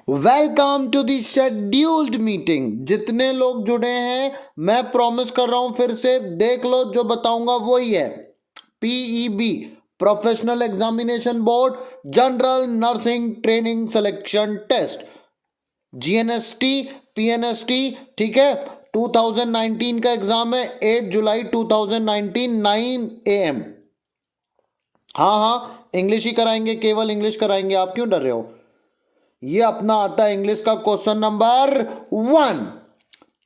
Welcome to the scheduled meeting. जितने लोग जुड़े हैं मैं प्रॉमिस कर रहा हूं फिर से देख लो, जो बताऊंगा वही है। PEB professional examination board general nursing training selection test, GNST PNST, ठीक है। 2019 का एग्जाम है, 8 जुलाई 2019 9 AM। हाँ हाँ, इंग्लिश ही कराएंगे, केवल इंग्लिश कराएंगे। आप क्यों डर रहे हो? ये अपना आता है इंग्लिश का question number 1।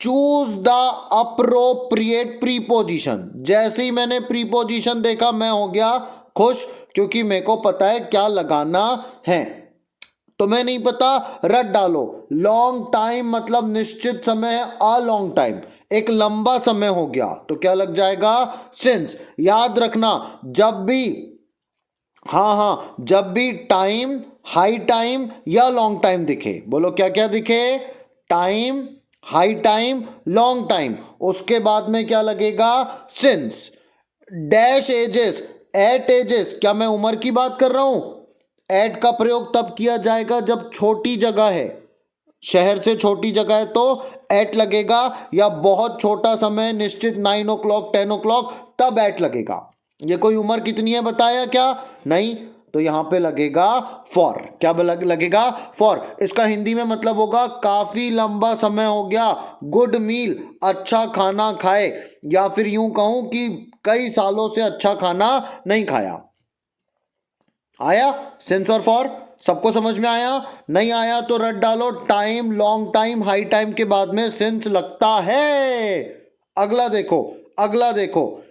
Choose the appropriate preposition. जैसे ही मैंने प्रीपोजिशन देखा मैं हो गया खुश, क्योंकि मेरे को पता है क्या लगाना है। तुम्हें नहीं पता, रट डालो। लॉन्ग टाइम मतलब निश्चित समय है, अ लॉन्ग टाइम एक लंबा समय हो गया, तो क्या लग जाएगा? सिंस। याद रखना, जब भी, हाँ हाँ, जब भी टाइम, हाई टाइम या लॉन्ग टाइम दिखे, बोलो क्या क्या दिखे? Time, high time, long time, उसके बाद में क्या लगेगा? Since. Dash ages, at ages, क्या मैं उम्र की बात कर रहा हूं? एट का प्रयोग तब किया जाएगा जब छोटी जगह है, शहर से छोटी जगह है तो एट लगेगा, या बहुत छोटा समय निश्चित 9 o'clock 10 o'clock तब एट लगेगा। ये कोई उम्र कितनी है बताया क्या? नहीं, तो यहां पे लगेगा फॉर। क्या लगेगा? फॉर। इसका हिंदी में मतलब होगा काफी लंबा समय हो गया, गुड मील, अच्छा खाना खाए, या फिर यूं कहूं कि कई सालों से अच्छा खाना नहीं खाया। आया सिंस और फॉर? सबको समझ में आया? नहीं आया तो रट डालो। Time, long time, high time के बाद में सिंस लगता है। अगला देखो, अगला देखो,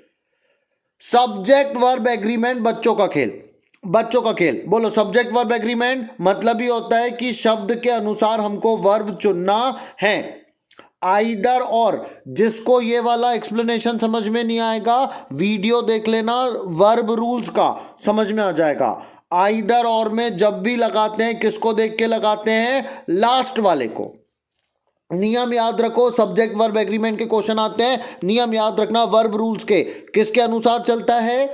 सब्जेक्ट वर्ब एग्रीमेंट, बच्चों का खेल। बच्चों का खेल, बोलो सब्जेक्ट वर्ब एग्रीमेंट मतलब ही होता है कि शब्द के अनुसार हमको वर्ब चुनना है। आइदर और। जिसको ये वाला एक्सप्लेनेशन समझ में नहीं आएगा, वीडियो देख लेना वर्ब रूल्स का, समझ में आ जाएगा। आइदर और में जब भी लगाते हैं किसको देख के लगाते हैं? लास्ट वाले को। नियम याद रखो, सब्जेक्ट वर्ब एग्रीमेंट के क्वेश्चन आते हैं, नियम याद रखना वर्ब रूल्स के। किसके अनुसार चलता है?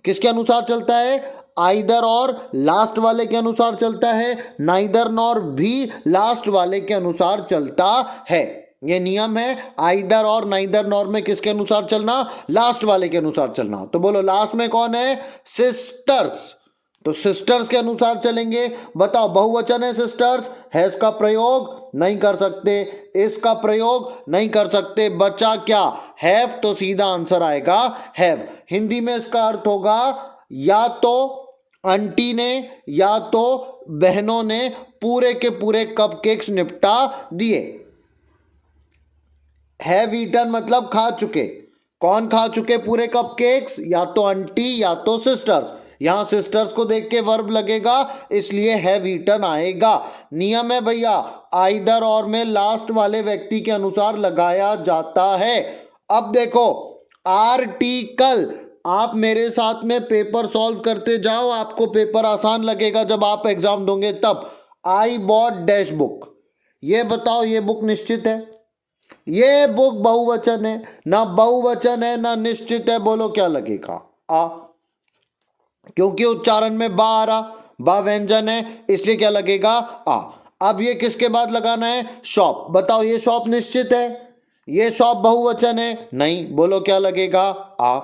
किसके अनुसार चलता है? आइदर और लास्ट वाले के अनुसार चलता है, नाइदर नॉर भी लास्ट वाले के अनुसार चलता है। ये नियम है, आइदर और नाइदर नॉर में किसके अनुसार चलना? लास्ट वाले के अनुसार चलना। तो बोलो लास्ट में कौन है? सिस्टर्स, तो सिस्टर्स के अनुसार चलेंगे। बताओ, बहुवचन है सिस्टर्स, हैज का प्रयोग नहीं कर सकते, इसका प्रयोग नहीं कर सकते, बचा क्या? हैव, तो सीधा आंसर आएगा हैव। हिंदी में इसका अर्थ होगा या तो आंटी ने या तो बहनों ने पूरे के पूरे कपकेक्स निपटा दिए। हैव ईटन मतलब खा चुके। कौन खा चुके पूरे कपकेक्स? या तो आंटी या तो सिस्टर्स। यहां सिस्टर्स को देख के वर्ब लगेगा, इसलिए हैव ईटन आएगा। नियम है भैया, आइदर और में लास्ट वाले व्यक्ति के अनुसार लगाया जाता है। अब देखो, आर्टिकल। आप मेरे साथ में पेपर सॉल्व करते जाओ, आपको पेपर आसान लगेगा जब आप एग्जाम दोगे तब। आई बॉट डैश बुक, ये बताओ ये बुक निश्चित है? ये बुक बहुवचन है ना, बहुवचन है ना निश्चित है, बोलो क्या लगेगा? आ, क्योंकि उच्चारण में बा आ रहा, बा व्यंजन है, इसलिए क्या लगेगा? आ। अब ये किसके बाद लगाना है? शॉप। बताओ ये शॉप निश्चित है? ये शॉप बहुवचन है? नहीं, बोलो क्या लगेगा? आ।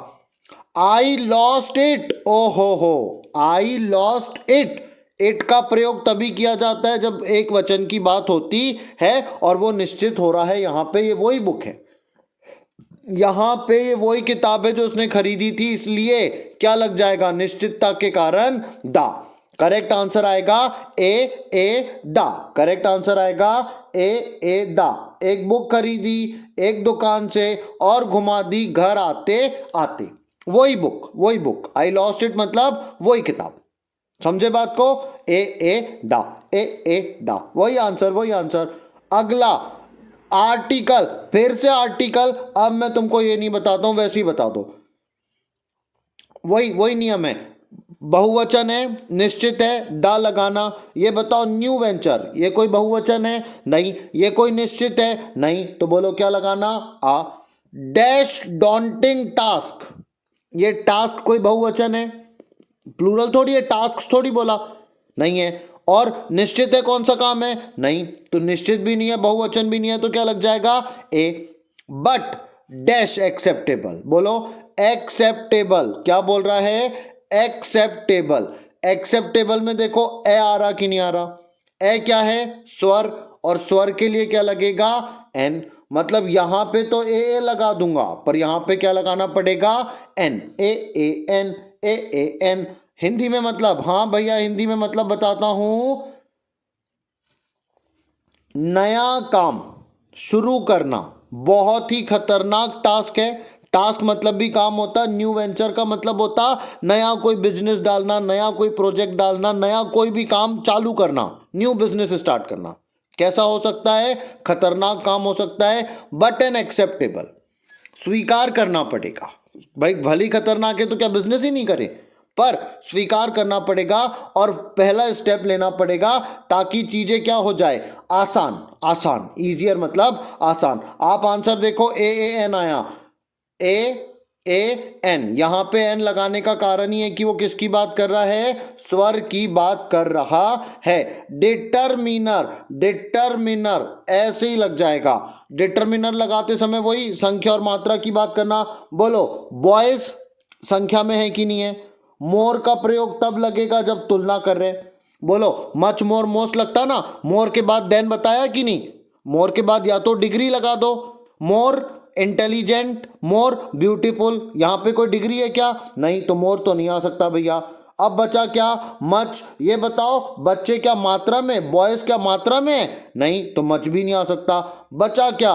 आई लॉस्ट इट, ओ हो, आई लॉस्ट इट। इट का प्रयोग तभी किया जाता है जब एक वचन की बात होती है और वो निश्चित हो रहा है। यहां पे ये वही बुक है, यहां पे ये वही किताब है जो उसने खरीदी थी, इसलिए क्या लग जाएगा? निश्चितता के कारण दा। करेक्ट आंसर आएगा ए दा। करेक्ट आंसर आएगा ए दा। एक बुक खरीदी एक दुकान से और घुमा दी घर आते आते। वही बुक, वही बुक। आई लॉस्ट इट मतलब वही किताब। समझे बात को? ए दा, ए दा, वही आंसर, वही आंसर। अगला आर्टिकल, फिर से आर्टिकल। अब मैं तुमको ये नहीं बताता हूं, वैसे ही बता दो। वही वही नियम है, बहुवचन है, निश्चित है, दा लगाना। ये बताओ, न्यू वेंचर, ये कोई बहुवचन है? नहीं। ये कोई निश्चित है? नहीं, तो बोलो क्या लगाना? आ। डैश डॉन्टिंग टास्क, ये टास्क कोई बहुवचन है? प्लूरल थोड़ी है, टास्क थोड़ी बोला, नहीं है। और निश्चित है कौन सा काम है? नहीं, तो निश्चित भी नहीं है, बहुवचन भी नहीं है, तो क्या लग जाएगा? ए। बट डैश एक्सेप्टेबल, बोलो एक्सेप्टेबल। क्या बोल रहा है? एक्सेप्टेबल। एक्सेप्टेबल में देखो ए आ रहा कि नहीं आ रहा? ए क्या है? स्वर, और स्वर के लिए क्या लगेगा? एन। मतलब यहां पे तो ए लगा दूंगा, पर यहां पे क्या लगाना पड़ेगा? N. A N, A N. Hindi में मतलब, हाँ भैया हिंदी में मतलब बताता हूं, नया काम शुरू करना बहुत ही खतरनाक टास्क है। टास्क मतलब भी काम होता, न्यू वेंचर का मतलब होता नया कोई बिजनेस डालना, नया कोई प्रोजेक्ट डालना, नया कोई भी काम चालू करना, न्यू बिजनेस स्टार्ट करना। कैसा हो सकता है? खतरनाक काम हो सकता है, बट एन एक्सेप्टेबल। स्वीकार करना पड़ेगा भाई, भली खतरनाक है तो क्या बिजनेस ही नहीं करे, पर स्वीकार करना पड़ेगा और पहला स्टेप लेना पड़ेगा ताकि चीजें क्या हो जाए? आसान। आसान, इजियर मतलब आसान। आप आंसर देखो, ए एन आया, ए एन। यहां पे एन लगाने का कारण ही है कि वो किसकी बात कर रहा है? स्वर की बात कर रहा है। डिटरमिनर, डिटरमिनर ऐसे ही लग जाएगा। डिटरमिनर लगाते समय वही संख्या और मात्रा की बात करना। बोलो बॉयज संख्या में है कि नहीं है? मोर का प्रयोग तब लगेगा जब तुलना कर रहे। बोलो मच मोर मोस्ट लगता ना, मोर के बाद देन बताया कि नहीं? मोर के बाद या तो डिग्री लगा दो, मोर इंटेलिजेंट, मोर ब्यूटीफुल। यहां पे कोई डिग्री है क्या? नहीं, तो मोर तो नहीं आ सकता भैया। अब बचा क्या? मच। ये बताओ बच्चे क्या मात्रा में, बॉयज क्या मात्रा में है? नहीं, तो मच भी नहीं आ सकता। बचा क्या?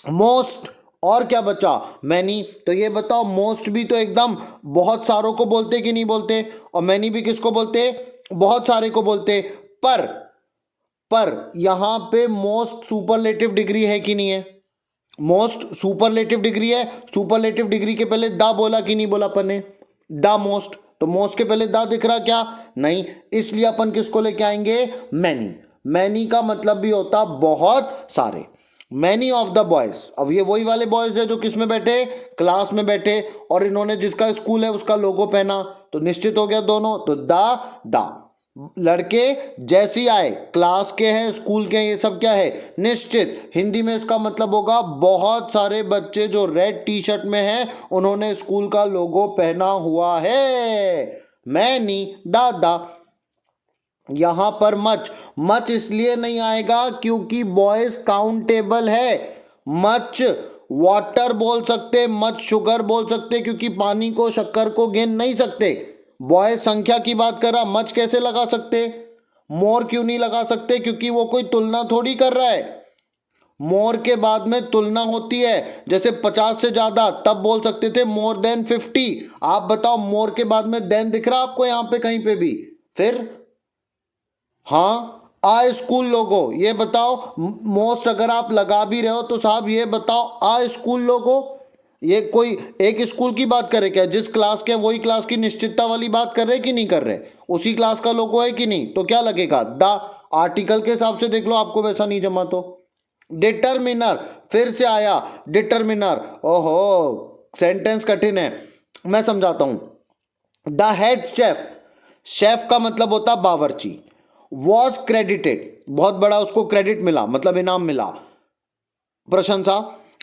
मोस्ट। और क्या बचा? मैनी। तो ये बताओ मोस्ट भी तो एकदम बहुत सारों को बोलते कि नहीं बोलते, और मैनी भी किसको बोलते? बहुत सारे को बोलते। पर यहां पे मोस्ट सुपरलेटिव डिग्री है कि नहीं है? मोस्ट सुपरलेटिव डिग्री है। सुपरलेटिव डिग्री के पहले दा बोला कि नहीं बोला अपन ने? दा मोस्ट। तो मोस्ट के पहले दा दिख रहा क्या? नहीं, इसलिए अपन किसको लेके आएंगे? मैनी। मैनी का मतलब भी होता बहुत सारे। Many of the boys. अब ये वही वाले बॉयज है जो किस में बैठे? क्लास में बैठे, और इन्होंने जिसका स्कूल है उसका लोगो पहना, तो निश्चित हो गया दोनों। तो दा लड़के जैसी आए, क्लास के हैं, स्कूल के हैं, ये सब क्या है? निश्चित। हिंदी में इसका मतलब होगा बहुत सारे बच्चे जो रेड टी शर्ट में हैं उन्होंने स्कूल का लोगो पहना हुआ है। मैनी, दा। यहां पर मच इसलिए नहीं आएगा क्योंकि बॉयज काउंटेबल है। मच वाटर बोल सकते, मच शुगर बोल सकते, क्योंकि पानी को शक्कर को गिन नहीं सकते। बॉयज संख्या की बात कर रहा, मच कैसे लगा सकते? मोर क्यों नहीं लगा सकते? क्योंकि वो कोई तुलना थोड़ी कर रहा है। मोर के बाद में तुलना होती है, जैसे 50 से ज्यादा, तब बोल सकते थे मोर देन 50। आप बताओ मोर के बाद में देन दिख रहा आपको यहां पे कहीं पे भी? फिर हाँ, आ स्कूल लोगो। ये बताओ मोस्ट अगर आप लगा भी रहे हो तो साहब ये बताओ आ स्कूल लोगो, ये कोई एक स्कूल की बात करे क्या? जिस क्लास के वही क्लास की निश्चितता वाली बात कर रहे कि नहीं कर रहे? उसी क्लास का लोगो है कि नहीं? तो क्या लगेगा? द। आर्टिकल के हिसाब से देख लो, आपको वैसा नहीं जमा तो। डिटरमिनर फिर से आया, डिटरमिनर। ओहो सेंटेंस कठिन है, मैं समझाता हूं। द हेड शेफ, शेफ का मतलब होता बावर्ची। वॉज क्रेडिटेड, बहुत बड़ा उसको क्रेडिट मिला, मतलब इनाम मिला, प्रशंसा।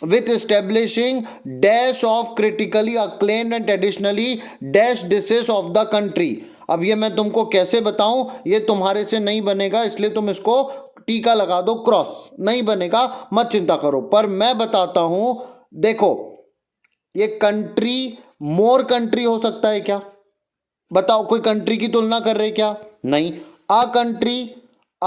With establishing dash of critically acclaimed and traditionally dash dishes of the country. अब ये मैं तुमको कैसे बताऊं, ये तुम्हारे से नहीं बनेगा, इसलिए तुम इसको टीका लगा दो, क्रॉस। नहीं बनेगा मत चिंता करो, पर मैं बताता हूं। देखो ये कंट्री, मोर कंट्री हो सकता है क्या? बताओ, कोई कंट्री की तुलना कर रहे क्या? नहीं। आ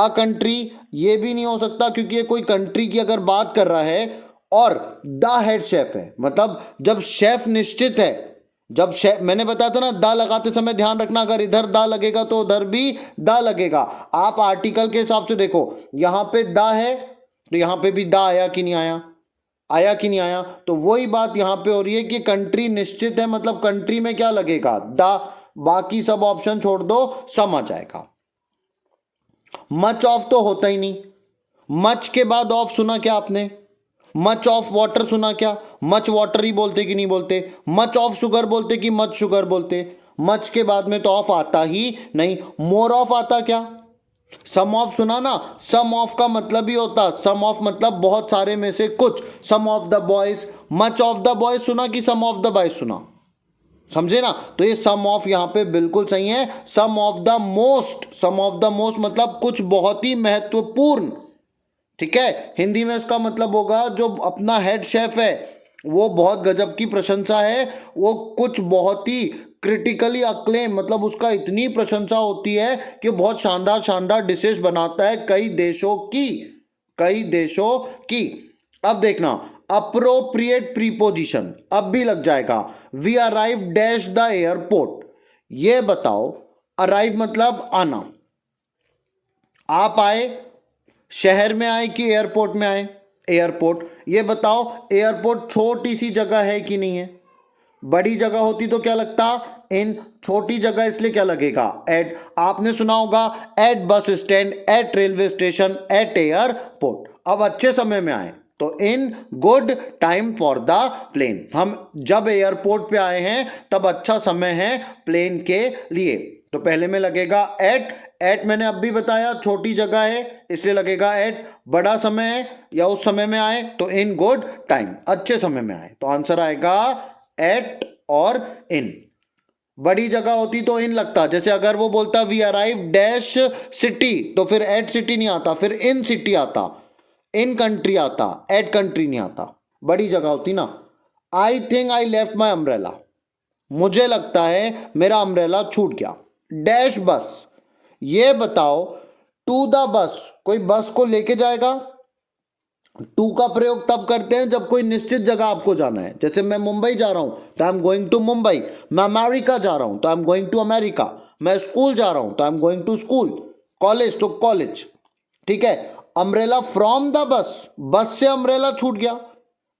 कंट्री ये भी नहीं हो सकता, क्योंकि ये कोई कंट्री की अगर बात कर रहा है, और द हेड शेफ है, मतलब जब शेफ निश्चित है, जब शेफ, मैंने बताया था ना, द लगाते समय ध्यान रखना, अगर इधर द लगेगा तो उधर भी द लगेगा। आप आर्टिकल के हिसाब से देखो, यहां पे द है तो यहां पे भी द आया कि नहीं आया? आया कि नहीं आया? तो वही बात यहां पे हो रही है कि कंट्री निश्चित है, मतलब कंट्री में क्या लगेगा? द। बाकी सब ऑप्शन छोड़ दो, सम आ जाएगा। मच ऑफ तो होता ही नहीं। मच के बाद ऑफ सुना क्या आपने? मच ऑफ वाटर सुना क्या? मच वाटर ही बोलते कि नहीं बोलते? मच ऑफ शुगर बोलते कि मच शुगर बोलते? मच के बाद में तो ऑफ आता ही नहीं। मोर ऑफ आता क्या? सम ऑफ सुना ना, सम ऑफ का मतलब ही होता, सम ऑफ मतलब बहुत सारे में से कुछ, some of the boys, much of the boys सुना कि सम ऑफ द बॉयज सुना, समझे ना। तो ये सम ऑफ यहां पे बिल्कुल सही है, some of the most, some of the most मतलब कुछ बहुत ही महत्वपूर्ण, ठीक है। हिंदी में इसका मतलब होगा जो अपना हेड शेफ है वो बहुत गजब की प्रशंसा है, वो कुछ बहुत ही क्रिटिकली अक्लेम मतलब उसका इतनी प्रशंसा होती है कि बहुत शानदार शानदार डिशेस बनाता है कई देशों की, कई देशों की। अब देखना अप्रोप्रिएट प्रीपोजिशन अब भी लग जाएगा। We arrive dash the airport, ये बताओ अराइव मतलब आना, आप आए, शहर में आए कि एयरपोर्ट में आए, एयरपोर्ट। ये बताओ एयरपोर्ट छोटी सी जगह है कि नहीं है, बड़ी जगह होती तो क्या लगता इन, छोटी जगह इसलिए क्या लगेगा एट। आपने सुना होगा at bus stand, at railway station, at airport. अब अच्छे समय में आए तो in good time for the plane, हम जब एयरपोर्ट पे आए हैं तब अच्छा समय है प्लेन के लिए, तो पहले में लगेगा एट। एट मैंने अब भी बताया छोटी जगह है इसलिए लगेगा एट, बड़ा समय है या उस समय में आए तो इन गुड टाइम, अच्छे समय में आए, तो आंसर आएगा एट और इन। बड़ी जगह होती तो इन लगता, जैसे अगर वो बोलता वी अराइव डैश सिटी तो फिर एट सिटी नहीं आता, फिर इन सिटी आता, इन कंट्री आता, एट कंट्री नहीं आता, बड़ी जगह होती ना। I think I left my umbrella, मुझे लगता है मेरा अम्ब्रेला छूट गया, डैश बस। ये बताओ टू द बस, कोई बस को लेके जाएगा, टू का प्रयोग तब करते हैं जब कोई निश्चित जगह आपको जाना है, जैसे मैं मुंबई जा रहा हूं तो I am going to Mumbai, मैं अमेरिका जा रहा हूं तो I am going to America, मैं स्कूल जा रहा हूं तो I am going to school, college तो कॉलेज, ठीक है। अम्ब्रेला फ्रॉम द बस, बस से अम्ब्रेला छूट गया,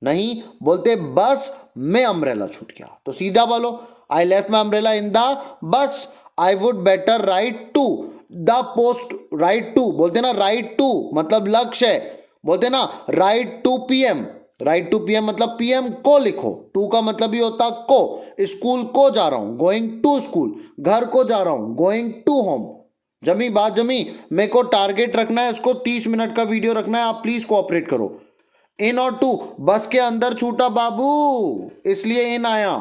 नहीं बोलते बस में अम्ब्रेला छूट गया, तो सीधा बोलो I left my umbrella in the bus, I would better write to the post, write to बोलते ना, राइट टू मतलब लक्ष्य है, बोलते ना write to PM, write to PM मतलब पीएम को लिखो, टू का मतलब ही होता को, स्कूल को जा रहा हूं गोइंग टू स्कूल, घर को जा रहा हूं गोइंग टू होम। जमी बात जमी, मेरे को टारगेट रखना है, इसको 30 मिनट का वीडियो रखना है, आप प्लीज कोऑपरेट करो। इन और टू, बस के अंदर छूटा बाबू इसलिए इन आया,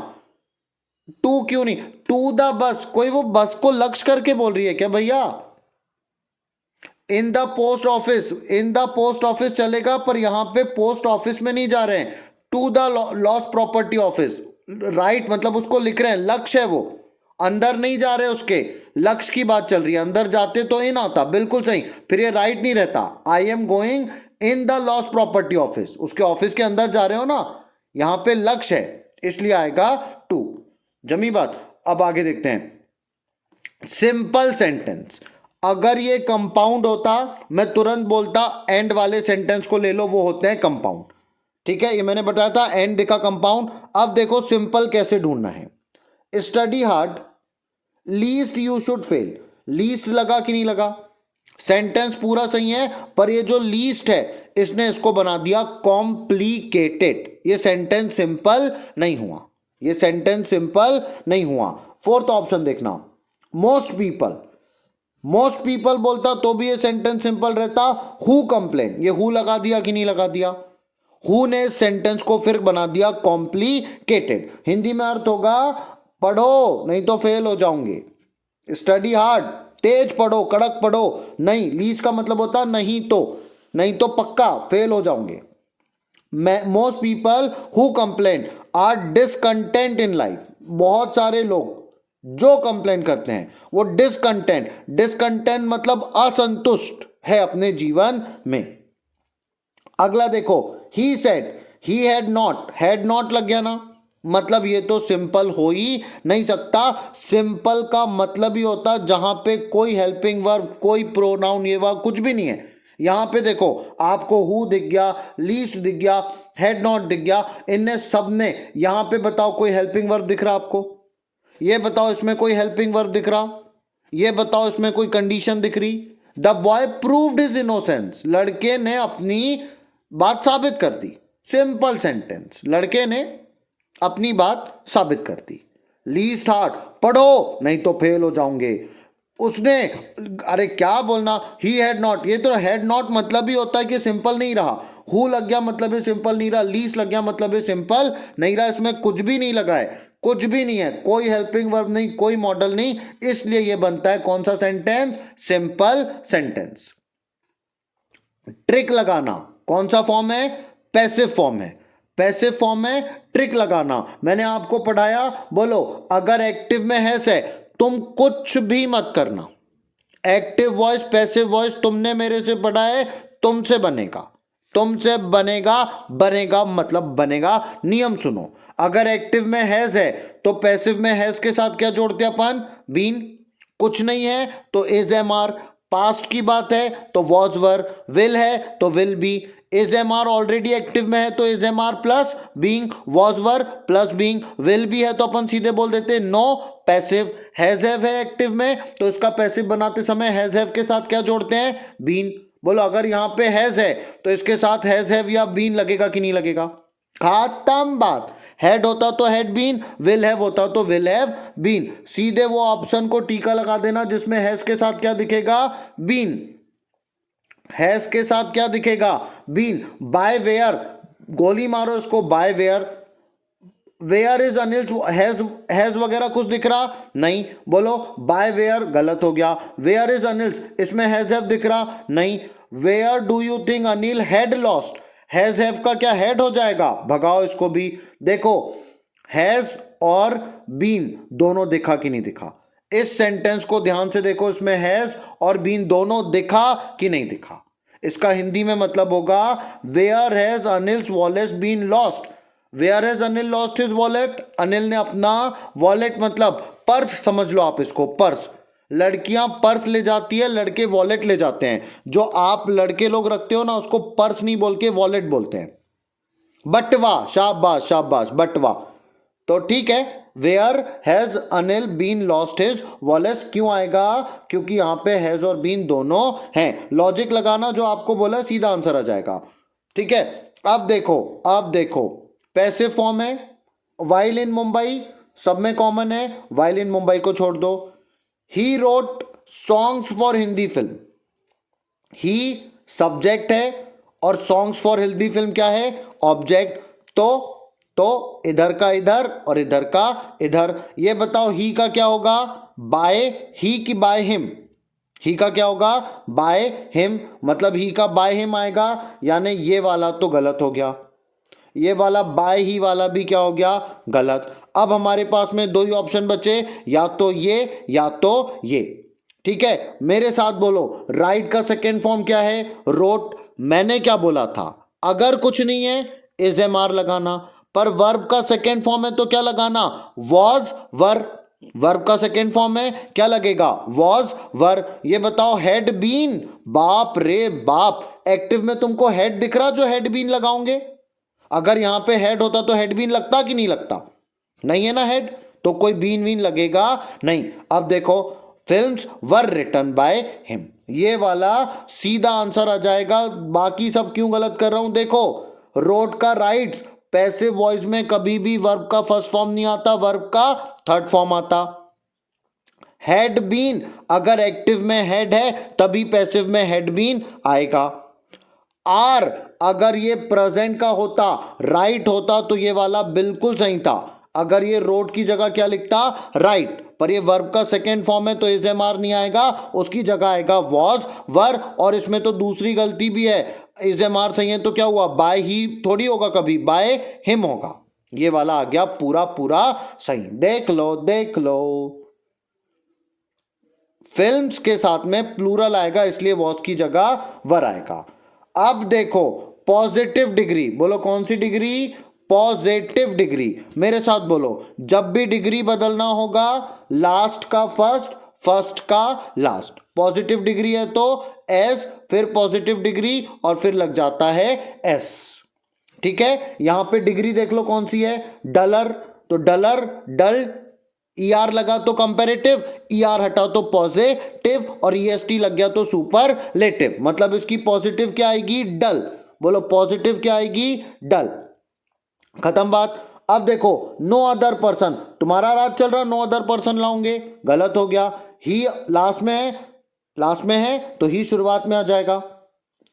टू क्यों नहीं, टू द बस, कोई वो बस को लक्ष्य करके बोल रही है क्या भैया। In the post office, in the post office चलेगा पर यहां पे पोस्ट ऑफिस में नहीं जा रहे हैं, to the lost property office, write मतलब उसको लिख रहे हैं, लक्ष्य है वो, अंदर नहीं जा रहे उसके, लक्ष्य की बात चल रही है, अंदर जाते तो इन आता, बिल्कुल सही, फिर ये राइट नहीं रहता, आई am going in the lost property office, उसके ऑफिस के अंदर जा रहे हो ना, यहां पे लक्ष्य है इसलिए आएगा टू। जमी बात, अब आगे देखते हैं सिंपल सेंटेंस। अगर ये कंपाउंड होता मैं तुरंत बोलता एंड वाले सेंटेंस को ले लो, वो होते हैं कंपाउंड, ठीक है, ये मैंने बताया था, एंड दिखा कंपाउंड। अब देखो सिंपल कैसे ढूंढना है, study hard, least you should fail, least लगा कि नहीं लगा, सेंटेंस पूरा सही है पर ये जो लीस्ट है इसने इसको बना दिया कॉम्प्लिकेटेड, ये सेंटेंस सिंपल नहीं हुआ, ये सेंटेंस सिंपल नहीं हुआ। फोर्थ ऑप्शन देखना मोस्ट पीपल, मोस्ट पीपल बोलता तो भी ये सेंटेंस सिंपल रहता, हु कंप्लेन, ये हु लगा दिया कि नहीं लगा दिया, हु ने इस सेंटेंस को फिर बना दिया कॉम्प्लिकेटेड। हिंदी में अर्थ होगा पढ़ो नहीं तो फेल हो जाओगे, स्टडी हार्ड तेज पढ़ो कड़क पढ़ो, नहीं लीस्ट का मतलब होता नहीं तो, नहीं तो पक्का फेल हो जाओगे। Most people who complain are discontent in life, बहुत सारे लोग जो कंप्लेन करते हैं वो डिसकंटेंट, डिसकंटेंट मतलब असंतुष्ट है अपने जीवन में। अगला देखो he said, he had not लग गया ना, मतलब ये तो सिंपल हो ही नहीं सकता, सिंपल का मतलब ही होता जहां पे कोई हेल्पिंग वर्ब, कोई प्रोनाउन, ये वर्ब कुछ भी नहीं है। यहां पे देखो आपको हु दिख गया, लीस्ट दिख गया, हैड नॉट दिख गया, इनने सब ने, यहां पे बताओ कोई हेल्पिंग वर्ब दिख रहा आपको, ये बताओ इसमें कोई हेल्पिंग वर्ब दिख रहा, ये बताओ इसमें कोई कंडीशन दिख रही। The boy proved his innocence, लड़के ने अपनी बात साबित कर दी, सिंपल सेंटेंस, लड़के ने अपनी बात साबित कर दी। लीस्ट हार्ड, पढ़ो नहीं तो फेल हो जाओगे, उसने, अरे क्या बोलना, ही हैड नॉट, ये तो हैड नॉट मतलब ही होता है कि सिंपल नहीं रहा। हु लग गया मतलब ये सिंपल नहीं रहा, लीस्ट लग गया मतलब ये सिंपल नहीं रहा, इसमें कुछ भी नहीं लगा है, कुछ भी नहीं है, कोई हेल्पिंग वर्ब नहीं, कोई मॉडल नहीं, इसलिए ये बनता है कौन सा सेंटेंस, सिंपल सेंटेंस। ट्रिक लगाना कौन सा फॉर्म है, पैसिव फॉर्म है, पैसिव फॉर्म में ट्रिक लगाना मैंने आपको पढ़ाया। बोलो अगर एक्टिव में है तुम कुछ भी मत करना, एक्टिव वॉइस पैसिव वॉइस तुमने मेरे से पढ़ा है, तुमसे बनेगा, तुमसे बनेगा, बनेगा मतलब बनेगा। नियम सुनो, अगर एक्टिव में हैज है तो पैसिव में हैज के साथ क्या जोड़ते अपन, बीन, कुछ नहीं है तो इज एम आर, पास्ट की बात है तो वॉज वर, विल है तो will be, is am are already active में है तो is am are plus being, was were plus being, will be है तो अपन सीधे बोल देते नो पैसिव, हैज हैव है एक्टिव में तो इसका पैसिव बनाते समय हैज हैव के साथ क्या जोड़ते हैं, बीन। बोलो अगर यहां पे हैज है तो इसके साथ हैज हैव या बीन लगेगा कि नहीं लगेगा, खत्म बात। हेड होता तो हेड बीन, विल हैव होता तो विल हैव बीन, सीधे वो ऑप्शन को टीका लगा देना जिसमें हैज के साथ क्या दिखेगा, बीन, हैज के साथ क्या दिखेगा, बीन। बाय वेयर, गोली मारो इसको, by where, where is Anil, has वगैरह कुछ दिख रहा नहीं, बोलो बाय वेयर गलत हो गया, वेयर इज अनिल, इसमें हैज हैव दिख रहा नहीं, where do you think Anil had lost, has have का क्या हेड हो जाएगा, भगाओ इसको भी। देखो हैज और बीन दोनों दिखा कि नहीं दिखा, इस सेंटेंस को ध्यान से देखो, इसमें हैज और बीन दोनों दिखा कि नहीं दिखा। इसका हिंदी में मतलब होगा where has Anil's wallet been lost, where has Anil lost his wallet, Anil ने अपना वॉलेट मतलब पर्स समझ लो आप इसको, पर्स, लड़कियां पर्स ले जाती है, लड़के वॉलेट ले जाते हैं, जो आप लड़के लोग रखते हो ना उसको पर्स नहीं बोल के वॉलेट बोलते हैं, बटवा, शाबाश शाबाश, बटवा। तो ठीक है, where has Anil been lost his wallet क्यों आएगा, क्योंकि यहां पे हैज और बीन दोनों हैं, लॉजिक लगाना जो आपको बोला सीधा आंसर आ जाएगा। ठीक है, अब देखो, अब देखो पैसिव फॉर्म है, वाइल इन मुंबई सब में कॉमन है, वाइल इन मुंबई को छोड़ दो। He wrote songs for Hindi film, he subject है और सॉन्ग्स फॉर हिंदी फिल्म क्या है, ऑब्जेक्ट। तो इधर का इधर और इधर का इधर, ये बताओ ही का क्या होगा, बाय ही की बाय हिम, ही का क्या होगा, बाय हिम, मतलब ही का बाय हिम आएगा, यानी ये वाला तो गलत हो गया, ये वाला बाय ही वाला भी क्या हो गया, गलत। अब हमारे पास में दो ही ऑप्शन बचे, या तो ये या तो ये। ठीक है, मेरे साथ बोलो, राइट का सेकेंड फॉर्म क्या है, रोट। मैंने क्या बोला था, अगर कुछ नहीं है इज एम आर लगाना, पर वर्ब का सेकेंड फॉर्म है तो क्या लगाना, वॉज वर, वर्ब का सेकेंड फॉर्म है क्या लगेगा, वॉज वर। ये बताओ हेड बीन, बाप रे बाप, एक्टिव में तुमको हेड दिख रहा जो हेड बीन लगाओगे, अगर यहां पे हेड होता तो हेड बीन लगता कि नहीं लगता, नहीं है ना हेड, तो कोई बीन वीन लगेगा नहीं। अब देखो films were written by him, ये वाला सीधा आंसर आ जाएगा, बाकी सब क्यों गलत कर रहा हूं। देखो रोट का राइट्स, पैसिव वॉइस में कभी भी वर्ब का फर्स्ट फॉर्म नहीं आता, वर्ब का थर्ड फॉर्म आता। हैड बीन, अगर एक्टिव में हेड है तभी पैसिव में हैड बीन आएगा। आर, अगर ये प्रेजेंट का होता, राइट होता तो ये वाला बिल्कुल सही था, अगर ये रोड की जगह क्या लिखता, राइट, पर ये वर्ब का सेकेंड फॉर्म है तो इज एम आर नहीं आएगा, उसकी जगह आएगा वॉज वर। और इसमें तो दूसरी गलती भी है, इज एम आर सही है तो क्या हुआ, बाय ही थोड़ी होगा कभी, बाय हिम होगा, ये वाला आ गया पूरा पूरा सही। देख लो देख लो, फिल्म्स के साथ में प्लूरल आएगा इसलिए वॉज की जगह वर आएगा। अब देखो पॉजिटिव डिग्री, बोलो कौन सी डिग्री, पॉजिटिव डिग्री, मेरे साथ बोलो, जब भी डिग्री बदलना होगा लास्ट का फर्स्ट, फर्स्ट का लास्ट। पॉजिटिव डिग्री है तो एस, फिर पॉजिटिव डिग्री और फिर लग जाता है एस। ठीक है, यहां पे डिग्री देख लो कौन सी है, डलर, तो डलर डल, ER लगा तो कंपैरेटिव, ER हटा तो पॉजिटिव, और EST लग गया तो सुपरलेटिव, मतलब इसकी पॉजिटिव क्या आएगी, डल। बोलो पॉजिटिव क्या आएगी, डल, खत्म बात। अब देखो नो अदर पर्सन, तुम्हारा राज चल रहा, नो अदर पर्सन लाओगे, गलत हो गया। ही लास्ट में है तो ही शुरुआत में आ जाएगा,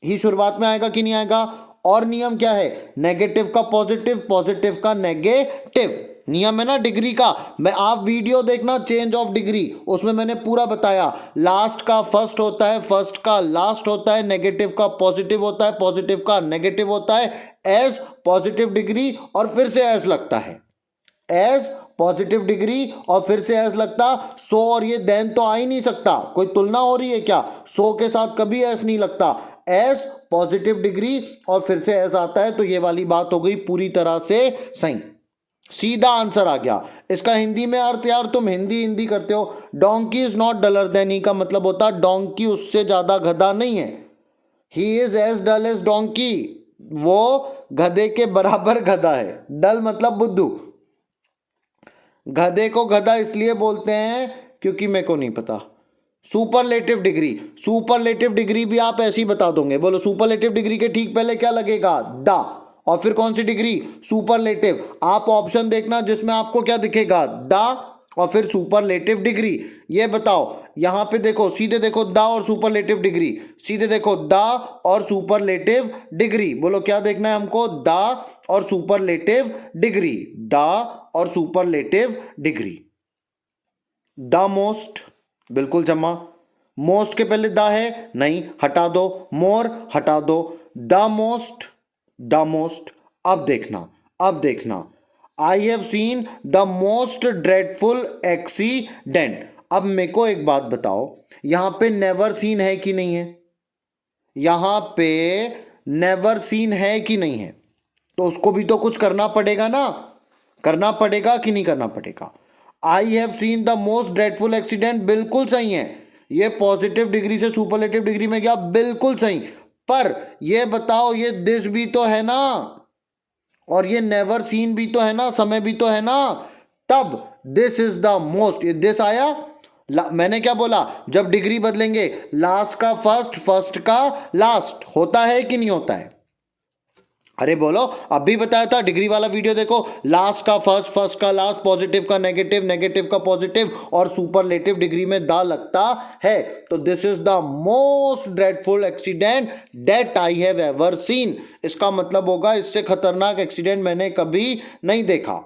ही शुरुआत में आएगा कि नहीं आएगा। और नियम क्या है, नेगेटिव का पॉजिटिव, पॉजिटिव का नेगेटिव, नियम है ना डिग्री का। मैं आप वीडियो देखना चेंज ऑफ डिग्री, उसमें मैंने पूरा बताया। लास्ट का फर्स्ट होता है, फर्स्ट का लास्ट होता है, नेगेटिव का पॉजिटिव होता है, पॉजिटिव का नेगेटिव होता है, एज पॉजिटिव डिग्री और फिर से एज लगता है, एज पॉजिटिव डिग्री और फिर से एज लगता। सो और ये देन तो आ ही नहीं सकता, कोई तुलना हो रही है क्या, सो के साथ कभी एज नहीं लगता, एज पॉजिटिव डिग्री और फिर से एज आता है। तो ये वाली बात हो गई पूरी तरह से सही, सीधा आंसर आ गया। इसका हिंदी में अर्थ, यार तुम हिंदी करते हो, donkey is not duller than he का मतलब होता डोंकी उससे ज्यादा गधा नहीं है, he is as dull as donkey, वो गधे के बराबर गधा है। डल मतलब बुद्धू, गधे को गधा इसलिए बोलते हैं क्योंकि मेरे को नहीं पता। सुपरलेटिव डिग्री, सुपरलेटिव डिग्री भी आप ऐसे ही बता दोगे। बोलो सुपरलेटिव डिग्री के ठीक पहले क्या लगेगा, दा, और फिर कौन सी डिग्री, सुपरलेटिव। आप ऑप्शन देखना जिसमें आपको क्या दिखेगा, दा और फिर सुपरलेटिव डिग्री। ये बताओ, यहां पे देखो, सीधे देखो दा और सुपरलेटिव डिग्री, सीधे देखो दा और सुपरलेटिव डिग्री। बोलो क्या देखना है हमको, दा और सुपरलेटिव डिग्री, दा और सुपरलेटिव डिग्री। द मोस्ट, बिल्कुल जमा, मोस्ट के पहले द है, नहीं हटा दो, मोर हटा दो, द मोस्ट, द मोस्ट। अब देखना, I have seen the most dreadful accident. अब मेरे को एक बात बताओ, यहां पे नेवर सीन है कि नहीं है, यहां पे नेवर सीन है कि नहीं है, तो उसको भी तो कुछ करना पड़ेगा ना, करना पड़ेगा कि नहीं करना पड़ेगा। I have seen the most dreadful accident, बिल्कुल सही है, ये पॉजिटिव डिग्री से सुपरलेटिव डिग्री में गया, बिल्कुल सही। पर ये बताओ, ये दिस भी तो है ना, और ये नेवर सीन भी तो है ना, समय भी तो है ना, तब दिस इज द मोस्ट, ये दिस आया। मैंने क्या बोला, जब डिग्री बदलेंगे लास्ट का फर्स्ट, फर्स्ट का लास्ट, होता है कि नहीं होता है। अरे बोलो, अभी बताया था, डिग्री वाला वीडियो देखो, लास्ट का फर्स्ट, फर्स्ट का लास्ट, पॉजिटिव का नेगेटिव, नेगेटिव का पॉजिटिव और सुपरलेटिव डिग्री में दा लगता है। तो this is the most dreadful accident that I have ever seen, इसका मतलब होगा इससे खतरनाक एक्सीडेंट मैंने कभी नहीं देखा।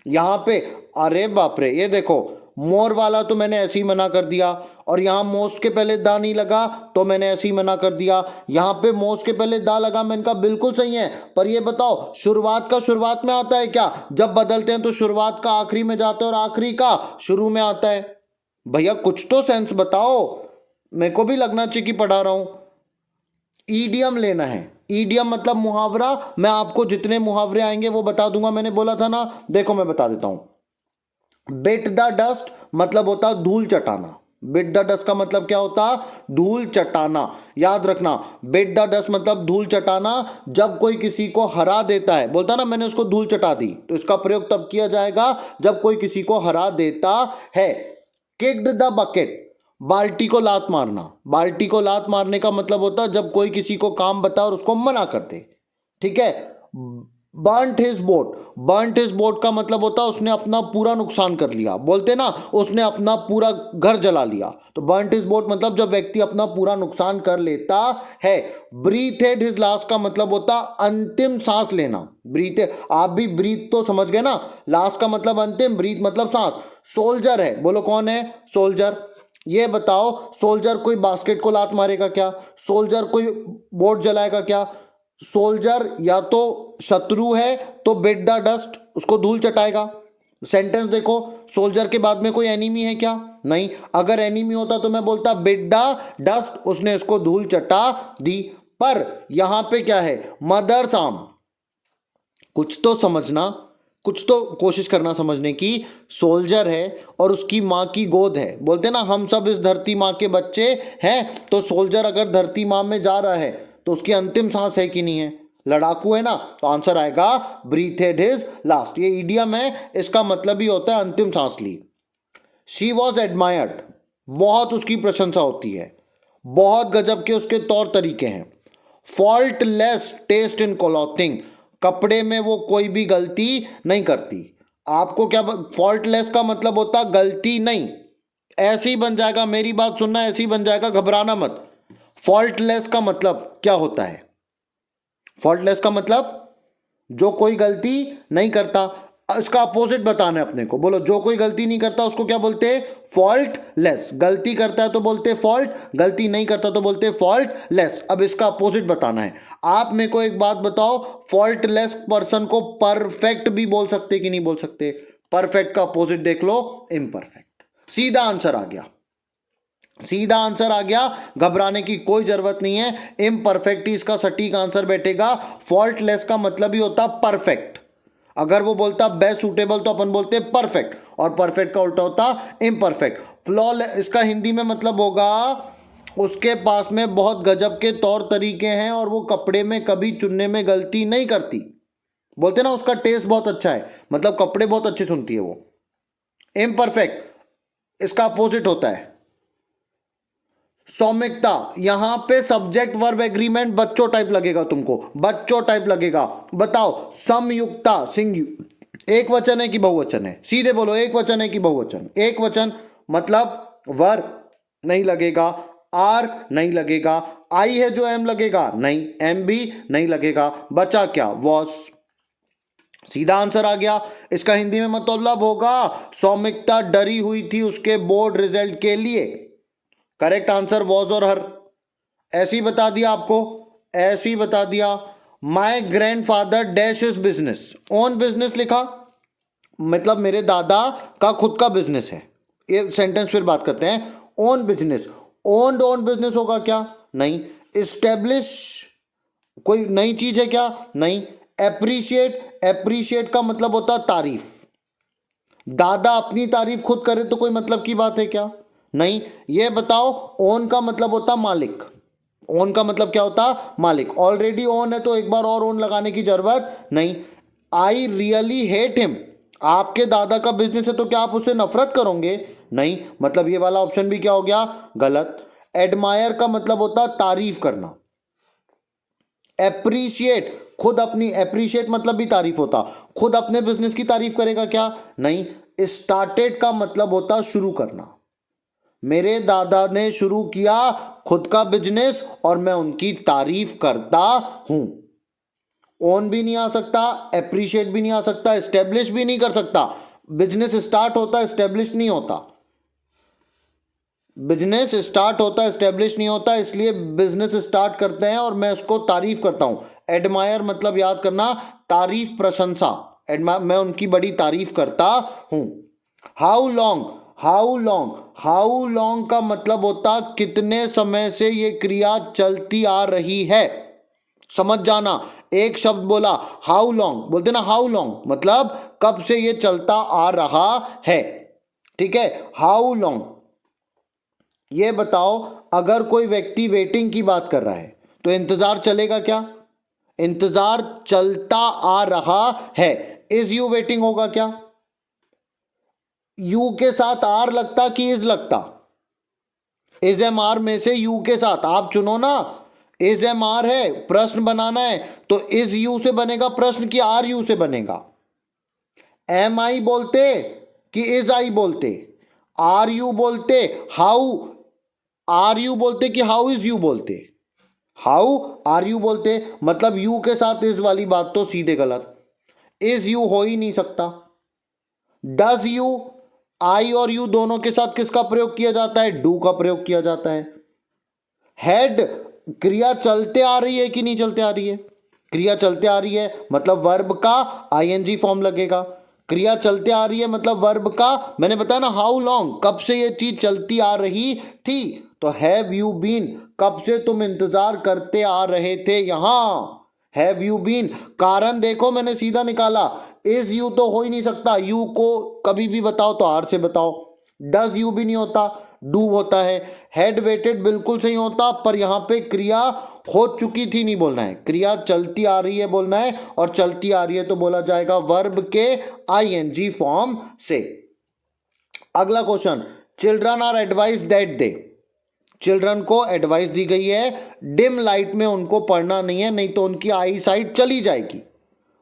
यहां पे अरे बाप रे, ये देखो मोर वाला तो मैंने ऐसे ही मना कर दिया, और यहां मोस्ट के पहले दा नहीं लगा तो मैंने ऐसे ही मना कर दिया। यहां पे मोस्ट के पहले दा लगा, मैंने कहा बिल्कुल सही है। पर ये बताओ, शुरुआत का शुरुआत में आता है क्या, जब बदलते हैं तो शुरुआत का आखिरी में जाता है और आखिरी का शुरू में आता है। भैया कुछ तो सेंस बताओ, मेरे को भी लगना चाहिए कि पढ़ा रहा हूं। ईडियम लेना है, ईडियम मतलब मुहावरा, मैं आपको जितने मुहावरे आएंगे वो बता दूंगा, मैंने बोला था ना। देखो मैं बता देता हूं, बिट द डस्ट मतलब होता धूल चटाना, बिट द डस्ट का मतलब क्या होता, धूल चटाना। याद रखना, बिट द डस्ट मतलब धूल चटाना। जब कोई किसी को हरा देता है, बोलता ना मैंने उसको धूल चटा दी, तो इसका प्रयोग तब किया जाएगा जब कोई किसी को हरा देता है। किक्ड द बकेट, बाल्टी को लात मारना, बाल्टी को लात मारने का मतलब होता है जब कोई किसी को काम बताए और उसको मना कर दे, ठीक है। Burnt his boat, burnt his boat का मतलब होता है उसने अपना पूरा नुकसान कर लिया, बोलते ना उसने अपना पूरा घर जला लिया। तो बर्न्ट हिज बोट मतलब जब व्यक्ति अपना पूरा नुकसान कर लेता है। ब्रीथेड हिज लास्ट का मतलब होता अंतिम सांस लेना, ब्रीथ, आप भी ब्रीथ तो समझ गए ना, लास्ट का मतलब अंतिम, ब्रीथ मतलब सांस। सोल्जर है, बोलो कौन है, सोल्जर। ये बताओ, सोल्जर कोई बास्केट को लात मारेगा क्या, सोल्जर कोई बोट जलाएगा क्या, सोल्जर या तो शत्रु है तो बिट द डस्ट, उसको धूल चटाएगा। सेंटेंस देखो, सोल्जर के बाद में कोई एनिमी है क्या, नहीं। अगर एनिमी होता तो मैं बोलता बिट द डस्ट, उसने इसको धूल चटा दी। पर यहां पे क्या है, मदर्स आर्म, कुछ तो समझना, कुछ तो कोशिश करना समझने की। सोल्जर है और उसकी माँ की गोद है, बोलते ना हम सब इस धरती माँ के बच्चे हैं। तो सोल्जर अगर धरती माँ में जा रहा है तो उसकी अंतिम सांस है कि नहीं है, लड़ाकू है ना, तो आंसर आएगा ब्रीथेड हिज लास्ट। ये ईडियम है, इसका मतलब ही होता है अंतिम सांस ली। शी वॉज एडमायर्ड, बहुत उसकी प्रशंसा होती है, बहुत गजब के उसके तौर तरीके हैं। फॉल्टलेस टेस्ट इन क्लॉथिंग, कपड़े में वो कोई भी गलती नहीं करती। आपको क्या, फॉल्टलेस का मतलब होता गलती नहीं, ऐसे ही बन जाएगा, मेरी बात सुनना, ऐसे ही बन जाएगा, घबराना मत। फॉल्टलेस का मतलब क्या होता है? फॉल्टलेस का मतलब जो कोई गलती नहीं करता। इसका अपोजिट बताना है अपने को। बोलो, जो कोई गलती नहीं करता उसको क्या बोलते हैं? फॉल्टलेस। गलती करता है तो बोलते फॉल्ट, गलती नहीं करता तो बोलते फॉल्टलेस। अब इसका अपोजिट बताना है। आप मेरे को एक बात बताओ, फॉल्टलेस पर्सन को परफेक्ट भी बोल सकते कि नहीं बोल सकते? परफेक्ट का अपोजिट देख लो, इम्परफेक्ट। सीधा आंसर आ गया, सीधा आंसर आ गया, घबराने की कोई जरूरत नहीं है। इम्परफेक्ट ही इसका सटीक आंसर बैठेगा। फॉल्टलेस का मतलब ही होता परफेक्ट। अगर वो बोलता बेस्ट सूटेबल तो अपन बोलते परफेक्ट, और परफेक्ट का उल्टा होता इम्परफेक्ट। फ्लॉलेस इसका हिंदी में मतलब होगा उसके पास में बहुत गजब के तौर तरीके हैं और वो कपड़े में कभी चुनने में गलती नहीं करती। बोलते ना उसका टेस्ट बहुत अच्छा है, मतलब कपड़े बहुत अच्छे चुनती है वो। इम्परफेक्ट इसका अपोजिट होता है सौम्यता। यहां पे सब्जेक्ट वर्ब एग्रीमेंट बच्चों टाइप लगेगा, तुमको बच्चों टाइप लगेगा। बताओ, समयुक्ता एक वचन है कि बहुवचन है? सीधे बोलो, एक वचन है कि बहुवचन? एक वचन मतलब वर्ब नहीं लगेगा, आर नहीं लगेगा, आई है जो एम लगेगा नहीं, एम भी नहीं लगेगा, बचा क्या? वॉस। सीधा आंसर आ गया। इसका हिंदी में मतलब होगा सौम्यता डरी हुई थी उसके बोर्ड रिजल्ट के लिए। करेक्ट आंसर वॉज और हर। ऐसे ही बता दिया आपको, ऐसे ही बता दिया। माई grandfather dash is business, own business लिखा मतलब मेरे दादा का खुद का बिजनेस है। ये सेंटेंस फिर बात करते हैं। ओन बिजनेस, ओन बिजनेस होगा क्या? नहीं। इस्टेब्लिश कोई नई चीज है क्या? नहीं। एप्रिशिएट, एप्रिशिएट का मतलब होता तारीफ। दादा अपनी तारीफ खुद करे तो कोई मतलब की बात है क्या? नहीं। ये बताओ, ओन का मतलब होता मालिक। ओन का मतलब क्या होता? मालिक। ऑलरेडी ओन है तो एक बार और ओन लगाने की जरूरत नहीं। आई रियली हेट हिम, आपके दादा का बिजनेस है तो क्या आप उससे नफरत करोगे? नहीं। मतलब ये वाला ऑप्शन भी क्या हो गया? गलत। एडमायर का मतलब होता तारीफ करना। एप्रिशिएट खुद अपनी, एप्रिशिएट मतलब भी तारीफ होता, खुद अपने बिजनेस की तारीफ करेगा क्या? नहीं। स्टार्टेड का मतलब होता शुरू करना। मेरे दादा ने शुरू किया खुद का बिजनेस और मैं उनकी तारीफ करता हूं। ओन भी नहीं आ सकता, एप्रिशिएट भी नहीं आ सकता, एस्टेब्लिश भी नहीं कर सकता। बिजनेस स्टार्ट होता, एस्टेब्लिश नहीं होता। बिजनेस स्टार्ट होता, एस्टेब्लिश नहीं होता, इसलिए बिजनेस स्टार्ट करते हैं और मैं उसको तारीफ करता हूं। एडमायर मतलब याद करना, तारीफ, प्रशंसा। मैं उनकी बड़ी तारीफ करता हूं। How long, how long, how long का मतलब होता कितने समय से ये क्रिया चलती आ रही है। समझ जाना, एक शब्द बोला हाउ लॉन्ग, बोलते ना हाउ लॉन्ग मतलब कब से ये चलता आ रहा है। ठीक है, हाउ लॉन्ग। ये बताओ, अगर कोई व्यक्ति वेटिंग की बात कर रहा है तो इंतजार चलेगा क्या? इंतजार चलता आ रहा है। इज यू वेटिंग होगा क्या? यू के साथ आर लगता कि इज लगता? इज एम आर में से यू के साथ आप चुनो ना। इज एम आर है, प्रश्न बनाना है तो इज यू से बनेगा प्रश्न कि आर यू से बनेगा? एम आई बोलते कि इज आई बोलते? आर यू बोलते, हाउ आर यू बोलते कि हाउ इज यू बोलते? हाउ आर यू बोलते, मतलब यू के साथ इज वाली बात तो सीधे गलत। इज यू हो ही नहीं सकता। डज यू, आई और यू दोनों के साथ किसका प्रयोग किया जाता है? डू का प्रयोग किया जाता है। हैड, क्रिया चलते आ रही है कि नहीं चलते आ रही है? क्रिया चलते आ रही है मतलब वर्ब का आईएनजी फॉर्म लगेगा। क्रिया चलते आ रही है मतलब वर्ब का, मैंने बताया ना हाउ लॉन्ग, कब से ये चीज चलती आ रही थी। तो हैव यू बीन, कब से तुम इंतजार करते आ रहे थे यहां। हैव यू बीन, कारण देखो मैंने सीधा निकाला। इज यू तो हो ही नहीं सकता, यू को कभी भी बताओ तो आर से बताओ। डज यू भी नहीं होता, डू होता है। हैड वेटेड बिल्कुल सही होता, पर यहां पे क्रिया हो चुकी थी नहीं बोलना है, क्रिया चलती आ रही है बोलना है, और चलती आ रही है तो बोला जाएगा वर्ब के आईएनजी फॉर्म से। अगला question, children are advise that they, children को एडवाइस दी गई है डिम लाइट में उनको पढ़ना नहीं है, नहीं तो उनकी आई साइट चली जाएगी,